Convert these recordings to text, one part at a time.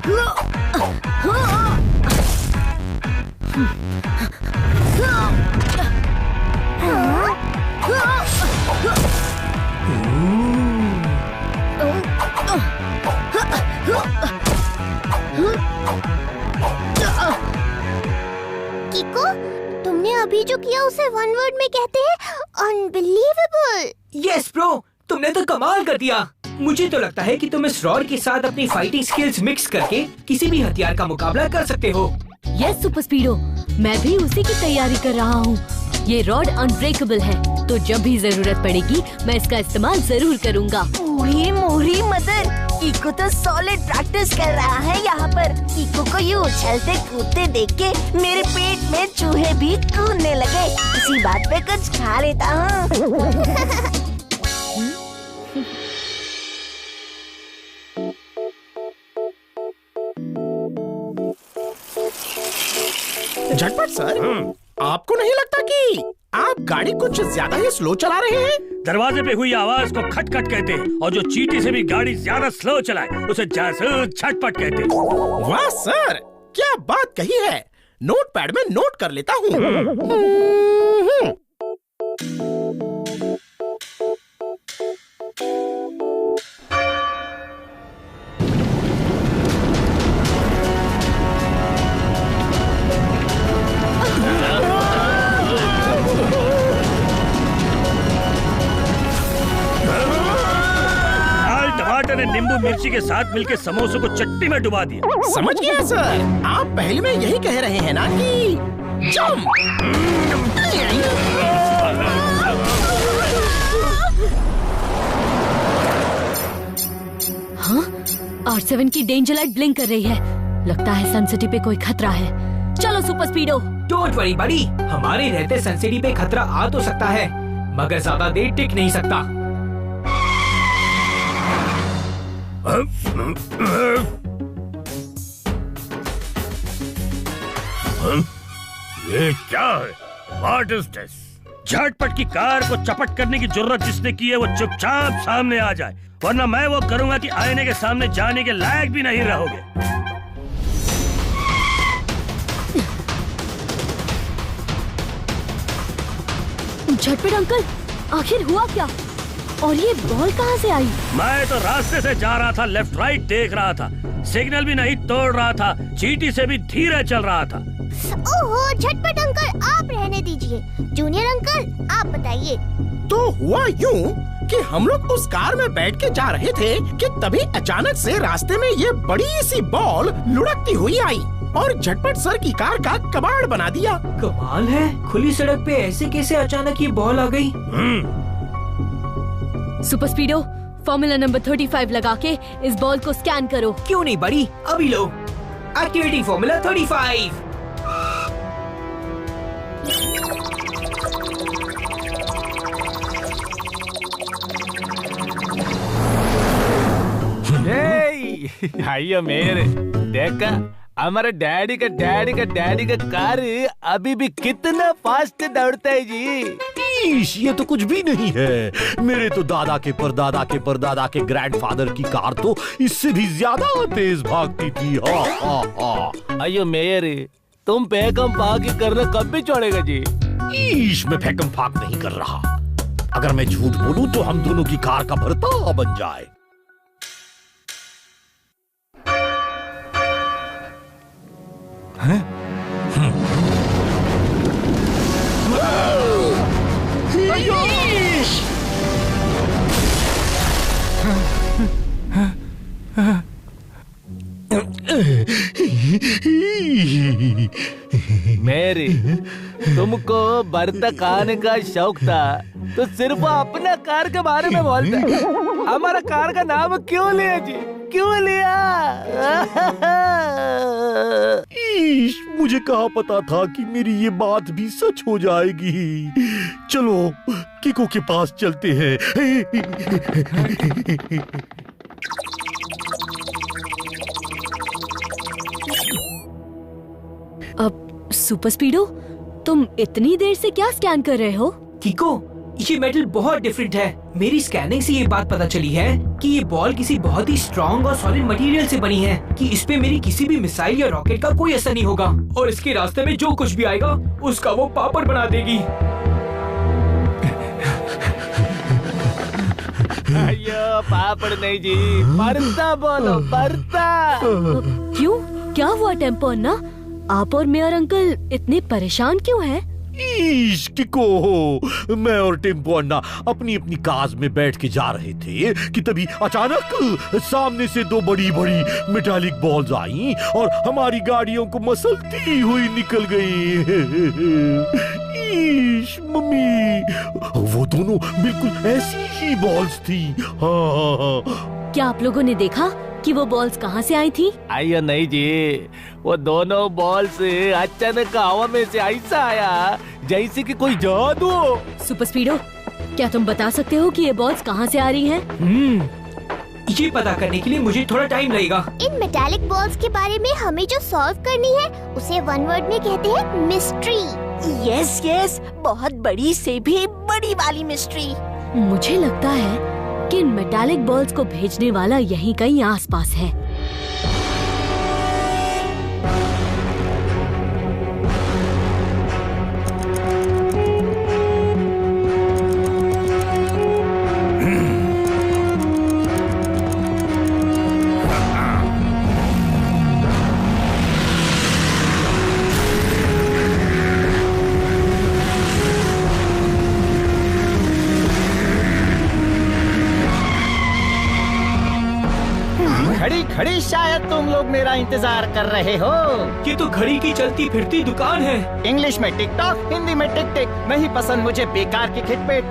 किको, तुमने अभी जो किया उसे वन वर्ड में कहते हैं अनबिलीवेबल। यस ब्रो, तुमने तो कमाल कर दिया। मुझे तो लगता है कि तुम इस रॉड के साथ अपनी फाइटिंग स्किल्स मिक्स करके किसी भी हथियार का मुकाबला कर सकते हो। यस सुपर स्पीडो, मैं भी उसी की तैयारी कर रहा हूँ। ये रॉड अनब्रेकेबल है, तो जब भी जरूरत पड़ेगी मैं इसका इस्तेमाल जरूर करूँगा। मोरी मदर, कीको तो सॉलिड प्रैक्टिस कर रहा है यहाँ पर। कीको को ये उछलते कूदते देख के मेरे पेट में चूहे भी कूदने लगे। इसी बात पे कुछ खा लेता हूँ। झटपट सर, आपको नहीं लगता कि आप गाड़ी कुछ ज्यादा ही स्लो चला रहे हैं? दरवाजे पे हुई आवाज को खटखट कहते हैं, और जो चींटी से भी गाड़ी ज्यादा स्लो चलाए उसे जासूस झटपट कहते हैं। वाह सर, क्या बात कही है। नोटपैड में नोट कर लेता हूँ। ने नींबू मिर्ची के साथ मिलकर समोसों को चटनी में डुबा दिया। समझ गया सर, आप पहले में यही कह रहे हैं ना कि जंप। हाँ, R7 की डेंजर लाइट ब्लिंक कर रही है। लगता है सन सिटी पे कोई खतरा है। चलो सुपर स्पीडो। डोंट वरी बड़ी, हमारे रहते सन सिटी पे खतरा आ तो सकता है, मगर ज्यादा देर टिक नहीं सकता। ये क्या है? What is this? झटपट की कार को चपट करने की जरूरत जिसने की है वो चुपचाप सामने आ जाए, वरना मैं वो करूंगा कि आईने के सामने जाने के लायक भी नहीं रहोगे। झटपट अंकल, आखिर हुआ क्या? और ये बॉल कहाँ से आई? मैं तो रास्ते से जा रहा था, लेफ्ट राइट देख रहा था, सिग्नल भी नहीं तोड़ रहा था, चींटी से भी धीरे चल रहा था। ओहो, झटपट अंकल आप रहने दीजिए। जूनियर अंकल आप बताइए। तो हुआ यूं कि हम लोग उस कार में बैठ के जा रहे थे कि तभी अचानक से रास्ते में ये बड़ी सी बॉल लुढ़कती हुई आई और झटपट सर की कार का कबाड़ बना दिया। कमाल है, खुली सड़क पे ऐसे कैसे अचानक ये बॉल आ गई? सुपर स्पीडो, फॉर्मूला नंबर 35 लगा के इस बॉल को स्कैन करो। क्यों नहीं बड़ी, अभी लो। Activating formula 35। आइयो मेरे, देखा हमारे डैडी का कार अभी भी कितना फास्ट दौड़ता है जी। ये तो कुछ भी नहीं है। मेरे तो दादा के परदादा के ग्रैंडफादर की कार तो इससे भी ज्यादा तेज भागती थी। अयो मेयर, तुम पैकम फाक करना कब भी छोड़ेगा जी? मैं पैकम फाक नहीं कर रहा। अगर मैं झूठ बोलूं तो हम दोनों की कार का भरता बन जाए। मेरी, तुमको बर्ता खाने का शौक था तो सिर्फ अपना कार के बारे में बोलते। हमारा कार का नाम क्यों लिया जी, क्यों लिया? मुझे कहाँ पता था कि मेरी ये बात भी सच हो जाएगी। चलो किको के पास चलते हैं। अब सुपर स्पीडो, तुम इतनी देर से क्या स्कैन कर रहे हो? किको, ये मेटल बहुत डिफरेंट है। मेरी स्कैनिंग से ये बात पता चली है कि ये बॉल किसी बहुत ही स्ट्रॉन्ग और सॉलिड मटेरियल से बनी है कि इस पे मेरी किसी भी मिसाइल या रॉकेट का कोई असर नहीं होगा और इसके रास्ते में जो कुछ भी आएगा उसका वो पापड़ बना देगी। अयो पापड़ नहीं जी, भरता बोलो, भरता। क्यों, क्या हुआ टेम्पो अन्ना? आप और मेयर अंकल इतने परेशान क्यों हैं? किको, मैं और टेम्पो अन्ना अपनी अपनी कार में बैठ के जा रहे थे कि तभी अचानक सामने से दो बड़ी बड़ी मेटालिक बॉल्स आई और हमारी गाड़ियों को मसलती हुई निकल गई। मम्मी, वो दोनों बिल्कुल ऐसी ही बॉल्स थी। हाँ। क्या आप लोगों ने देखा कि वो बॉल्स कहाँ से आई थी? आइयो नहीं जी, वो दोनों बॉल्स अचानक हवा में से ऐसा आया जैसे कि कोई जादू। सुपर स्पीडो, क्या तुम बता सकते हो कि ये बॉल्स कहाँ से आ रही हैं? ये पता करने के लिए मुझे थोड़ा टाइम लगेगा। इन मेटालिक बॉल्स के बारे में हमें जो सॉल्व करनी है उसे वन वर्ड में कहते हैं मिस्ट्री। यस यस, बहुत बड़ी से भी बड़ी वाली मिस्ट्री। मुझे लगता है कि इन मेटालिक बॉल्स को भेजने वाला यहीं कहीं आसपास है। घड़ी शायद तुम लोग मेरा इंतजार कर रहे हो। ये तो घड़ी की चलती फिरती दुकान है। इंग्लिश में टिक टॉक, हिंदी में टिक टिक। नहीं पसंद मुझे बेकार की खिटपिट।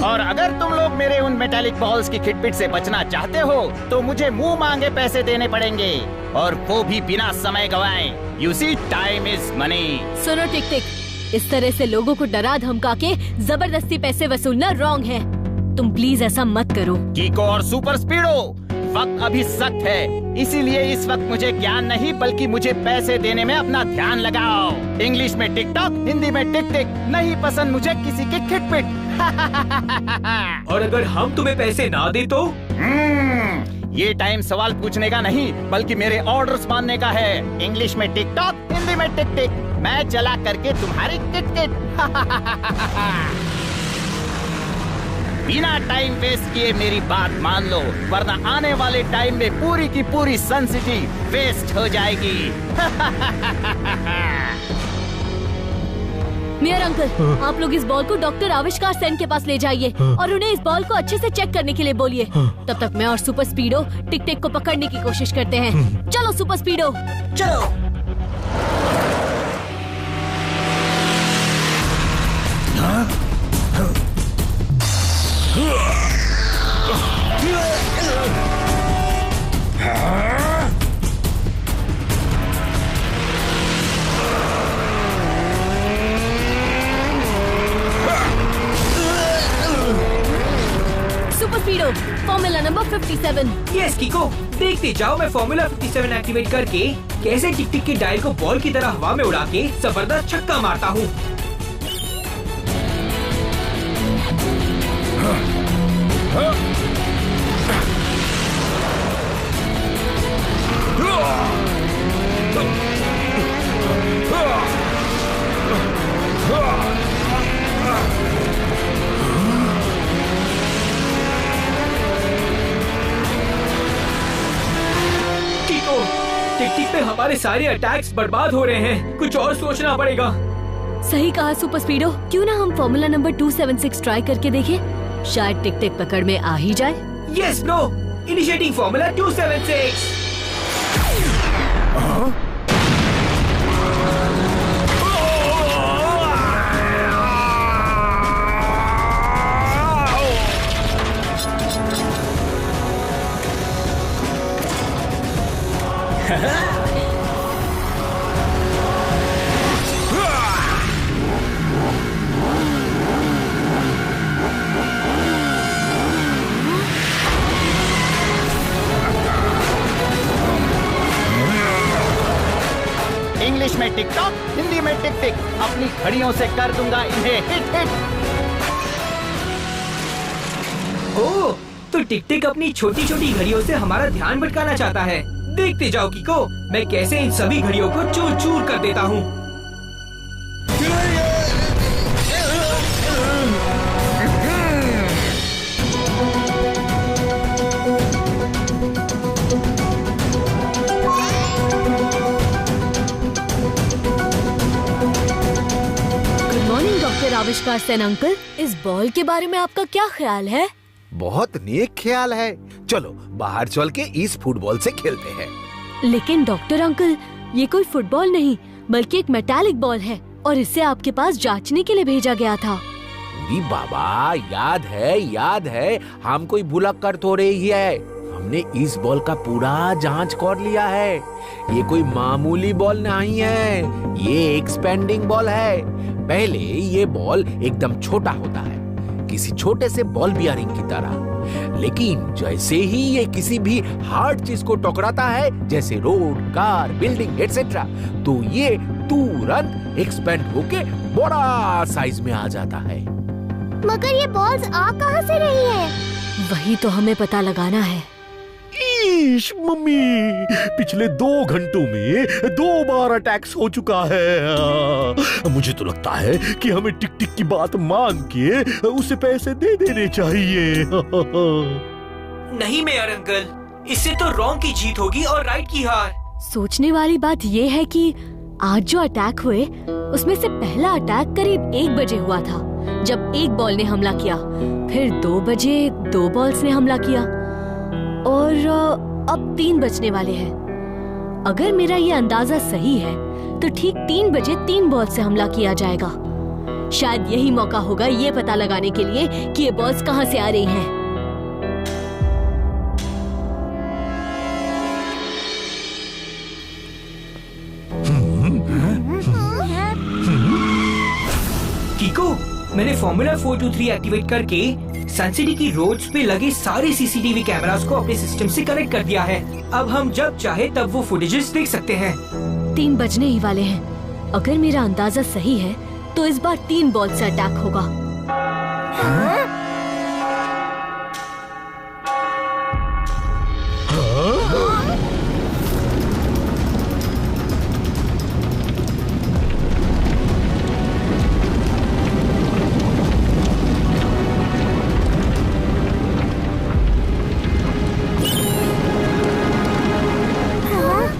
और अगर तुम लोग मेरे उन मेटालिक बॉल्स की खिटपिट से बचना चाहते हो तो मुझे मुंह मांगे पैसे देने पड़ेंगे, और वो भी बिना समय गवाए। You see, time is money। सुनो टिक टिक, इस तरह से लोगों को डरा धमका के जबरदस्ती पैसे वसूलना रॉन्ग है। तुम प्लीज ऐसा मत करो। कीको और सुपर स्पीडो, वक्त अभी सख्त है, इसीलिए इस वक्त मुझे ज्ञान नहीं बल्कि मुझे पैसे देने में अपना ध्यान लगाओ। इंग्लिश में टिक टॉक, हिंदी में टिक टिक। नहीं पसंद मुझे किसी की खिटपिट। और अगर हम तुम्हें पैसे ना दे तो? ये टाइम सवाल पूछने का नहीं बल्कि मेरे ऑर्डर्स मानने का है। इंग्लिश में टिक टॉक, हिंदी में टिक टिक। मैं चला करके तुम्हारी टिकट। बिना टाइम वेस्ट किए मेरी बात मान लो, वरना आने वाले टाइम में पूरी की पूरी सन सिटी वेस्ट हो जाएगी। मेयर अंकल, आप लोग इस बॉल को डॉक्टर आविष्कार सेन के पास ले जाइए और उन्हें इस बॉल को अच्छे से चेक करने के लिए बोलिए। तब तक मैं और सुपर स्पीडो टिक टिक को पकड़ने की कोशिश करते हैं। चलो सुपर स्पीडो, चलो। Super स्पीडो, formula number 57। यस कीको, देखते जाओ मैं फॉर्मूला 57 एक्टिवेट करके कैसे टिक टिक के डायल को बॉल की तरह हवा में उड़ा के जबरदस्त छक्का मारता हूँ। टिक टिक पे हमारे सारे अटैक्स बर्बाद हो रहे हैं, कुछ और सोचना पड़ेगा। सही कहा सुपर स्पीडो, क्यों ना हम फॉर्मूला नंबर 276 ट्राई करके देखें, शायद टिक टिक पकड़ में आ ही जाए। Yes bro, initiating formula 276। English में टिक टॉक, हिंदी में टिक टिक। अपनी घड़ियों से कर दूंगा इन्हें हिट हिट। ओह, तो टिक टिक अपनी छोटी छोटी घड़ियों से हमारा ध्यान भटकाना चाहता है। देखते जाओ कीको, मैं कैसे इन सभी घड़ियों को चूर चूर कर देता हूँ। डॉक्टर आविष्कार सेन अंकल, इस बॉल के बारे में आपका क्या ख्याल है? बहुत नेक ख्याल है। चलो बाहर चल के इस फुटबॉल से खेलते हैं। लेकिन डॉक्टर अंकल, ये कोई फुटबॉल नहीं बल्कि एक मेटालिक बॉल है और इसे आपके पास जांचने के लिए भेजा गया था। जी बाबा, याद है, हम कोई भुलक्कर थोड़े ही है। हमने इस बॉल का पूरा जांच कर लिया है। ये कोई मामूली बॉल नहीं है, ये एक्सपेंडिंग बॉल है। पहले ये बॉल एकदम छोटा होता है, किसी छोटे से बॉल बियरिंग की तरह, लेकिन जैसे ही ये किसी भी हार्ड चीज को टकराता है, जैसे रोड, कार, बिल्डिंग एटसेट्रा, तो ये तुरंत एक्सपेंड होके बड़ा साइज में आ जाता है। मगर ये बॉल्स आ कहाँ से रही हैं? वही तो हमें पता लगाना है। ईश मम्मी, पिछले 2 घंटों में 2 बार अटैक्स हो चुका है। मुझे तो लगता है कि हमें टिक टिक की बात मान के उसे पैसे दे देने चाहिए। नहीं मेयर अंकल, इससे तो रॉन्ग की जीत होगी और राइट की हार। सोचने वाली बात ये है कि आज जो अटैक हुए उसमें से पहला अटैक करीब 1 बजे हुआ था, जब एक बॉल ने हमला किया। फिर 2 बजे 2 बॉल्स ने हमला किया और अब 3 बजने वाले हैं। अगर मेरा ये अंदाजा सही है तो ठीक 3 बजे 3 बॉल से हमला किया जाएगा। शायद यही मौका होगा ये पता लगाने के लिए कि ये बॉल्स कहाँ से आ रही हैं। कीको, मैंने फॉर्मूला 423 एक्टिवेट करके सन सिटी की रोड्स पे लगे सारे सीसीटीवी कैमरास को अपने सिस्टम से कनेक्ट कर दिया है। अब हम जब चाहे तब वो फुटेजेस देख सकते हैं। 3 बजने ही वाले हैं। अगर मेरा अंदाजा सही है तो इस बार 3 बॉल से अटैक होगा।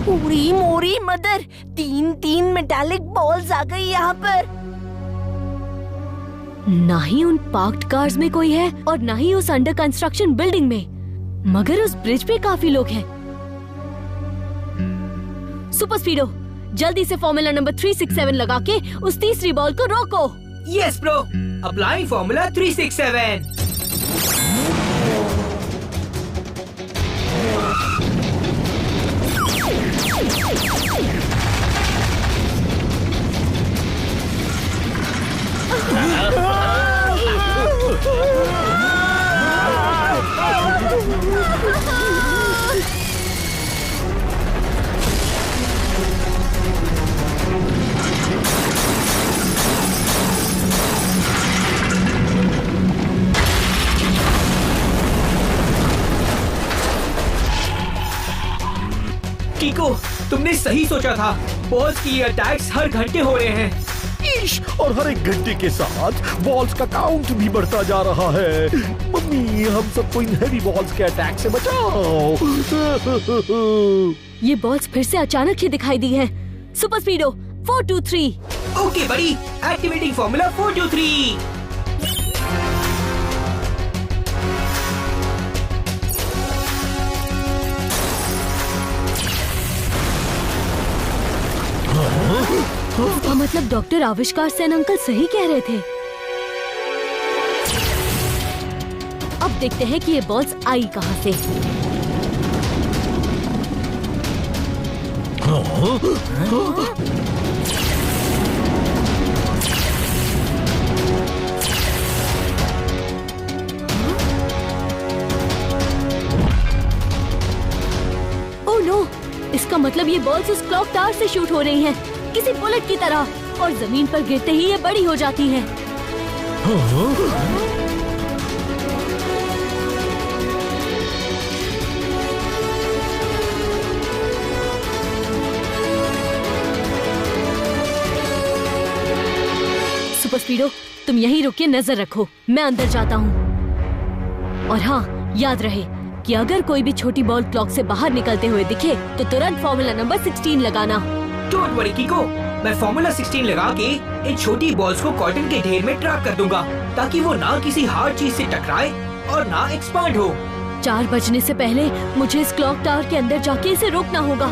पूरी मोरी मदर, 3 मेटालिक बॉल्स आ गई यहाँ पर। ना ही उन पार्क्ड कार्स में कोई है और ना ही उस अंडर कंस्ट्रक्शन बिल्डिंग में, मगर उस ब्रिज पे काफी लोग हैं। सुपर स्पीडो, जल्दी से फॉर्मूला नंबर 367 लगा के उस तीसरी बॉल को रोको। Yes bro, applying formula 367। कीको, तुमने सही सोचा था। बॉल्स की ये अटैक्स हर घंटे हो रहे हैं। ईश, और हर एक घंटे के साथ बॉल्स का काउंट भी बढ़ता जा रहा है। मम्मी, हम सबको इन हैवी बॉल्स के अटैक से बचाओ। ये बॉल्स फिर से अचानक ही दिखाई दी हैं। सुपर स्पीडो 423। ओके बड़ी, एक्टिवेटिंग फॉर्मूला 423। इसका मतलब डॉक्टर आविष्कार सेन अंकल सही कह रहे थे। अब देखते हैं कि ये बॉल्स आई कहां से। ओह नो, इसका मतलब ये बॉल्स उस क्लॉक टावर से शूट हो रही हैं, किसी बुलेट की तरह, और जमीन पर गिरते ही ये बड़ी हो जाती हैं। तुम यहीं रुक के नजर रखो, मैं अंदर जाता हूँ। और हाँ, याद रहे कि अगर कोई भी छोटी बॉल क्लॉक से बाहर निकलते हुए दिखे तो तुरंत फॉर्मूला नंबर 16 लगाना। डोंट वरी कीको, मैं फॉर्मूला 16 लगा के इन छोटी बॉल्स को कॉटन के ढेर में ट्रैप कर दूंगा ताकि वो ना किसी हार्ड चीज से टकराए और ना एक्सपांड हो। 4 बजने से पहले मुझे इस क्लॉक टावर के अंदर जाके इसे रोकना होगा।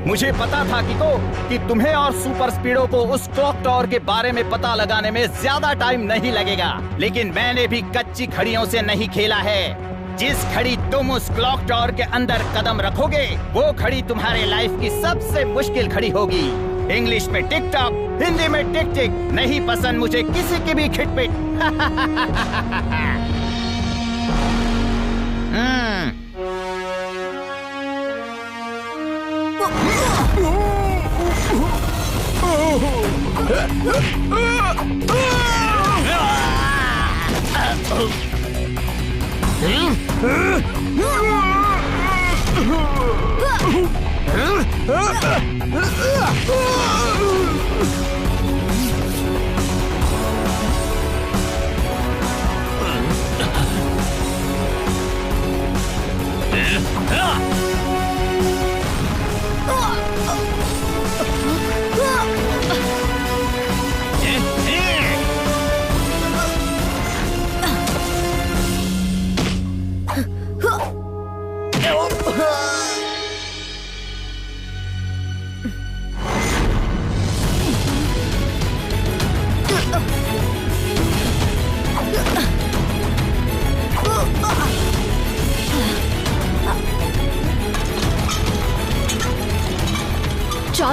मुझे पता था कीको कि तुम्हें और सुपर स्पीडो को उस क्लॉक टावर के बारे में पता लगाने में ज्यादा टाइम नहीं लगेगा, लेकिन मैंने भी कच्ची घड़ियों से नहीं खेला है। जिस घड़ी तुम उस क्लॉक टावर के अंदर कदम रखोगे वो घड़ी तुम्हारे लाइफ की सबसे मुश्किल घड़ी होगी। इंग्लिश में टिक टॉक, हिंदी में टिक टिक। नहीं पसंद मुझे किसी की भी खिटपिट।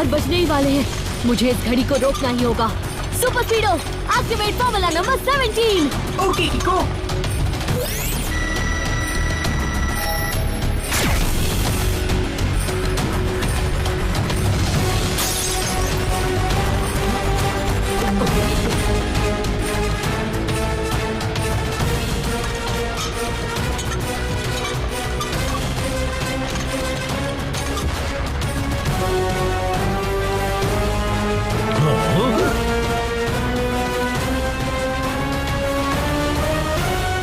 बजने ही वाले हैं। मुझे इस घड़ी को रोकना ही होगा। Super speedo, activate formula number 17। Okay Kiko.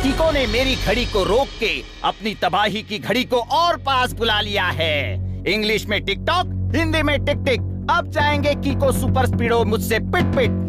Kiko ने मेरी घड़ी को रोक के अपनी तबाही की घड़ी को और पास बुला लिया है। इंग्लिश में टिक टॉक, हिंदी में टिक टिक। अब जाएंगे कीको सुपर स्पीडो मुझसे पिट पिट।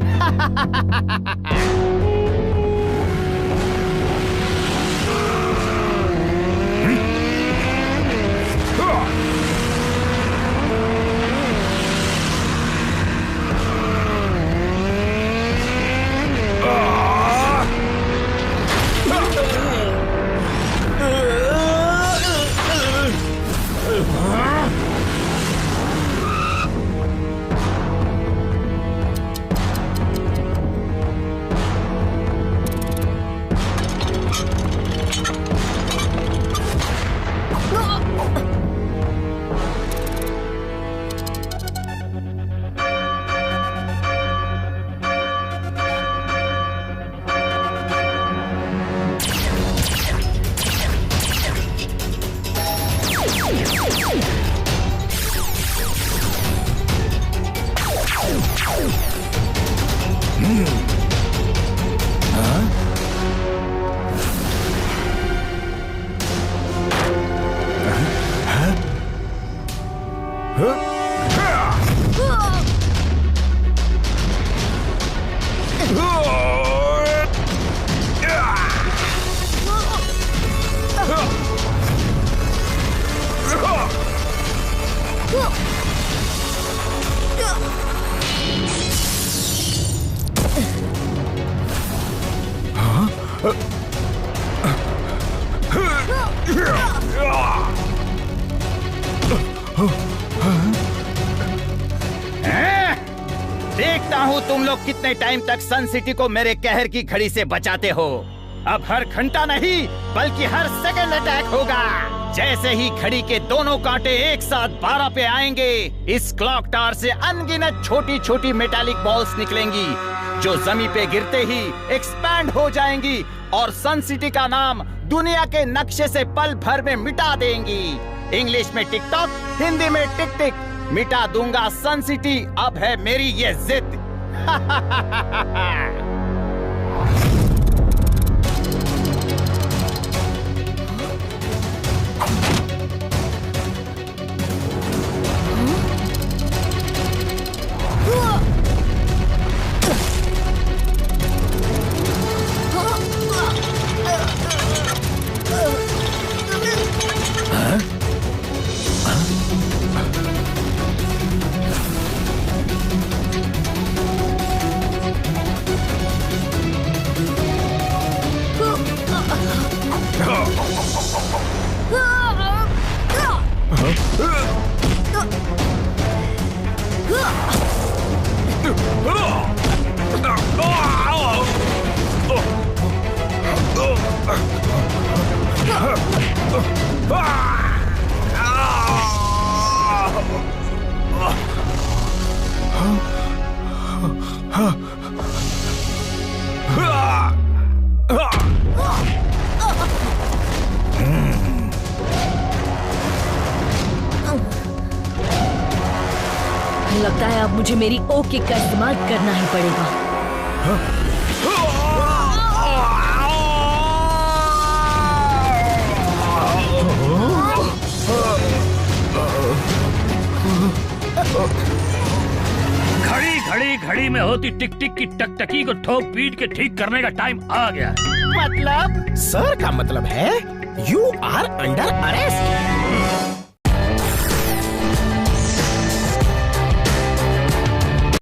देखता हूँ तुम लोग कितने टाइम तक सन सिटी को मेरे कहर की घड़ी से बचाते हो। अब हर घंटा नहीं बल्कि हर सेकंड अटैक होगा। जैसे ही घड़ी के दोनों कांटे एक साथ 12 पे आएंगे, इस क्लॉक टावर से अनगिनत छोटी छोटी मेटालिक बॉल्स निकलेंगी जो जमीन पे गिरते ही एक्सपैंड हो जाएंगी और सन सिटी का नाम दुनिया के नक्शे से पल भर में मिटा देंगी। इंग्लिश में टिकटॉक, हिंदी में टिक टिक। मिटा दूंगा सन सिटी, अब है मेरी ये जिद। लगता है अब मुझे मेरी ओ किक का इस्तेमाल करना ही पड़ेगा। घड़ी में होती टिक टिक की टकटकी को ठोक पीट के ठीक करने का टाइम आ गया। मतलब सर का मतलब है यू आर अंडर अरेस्ट।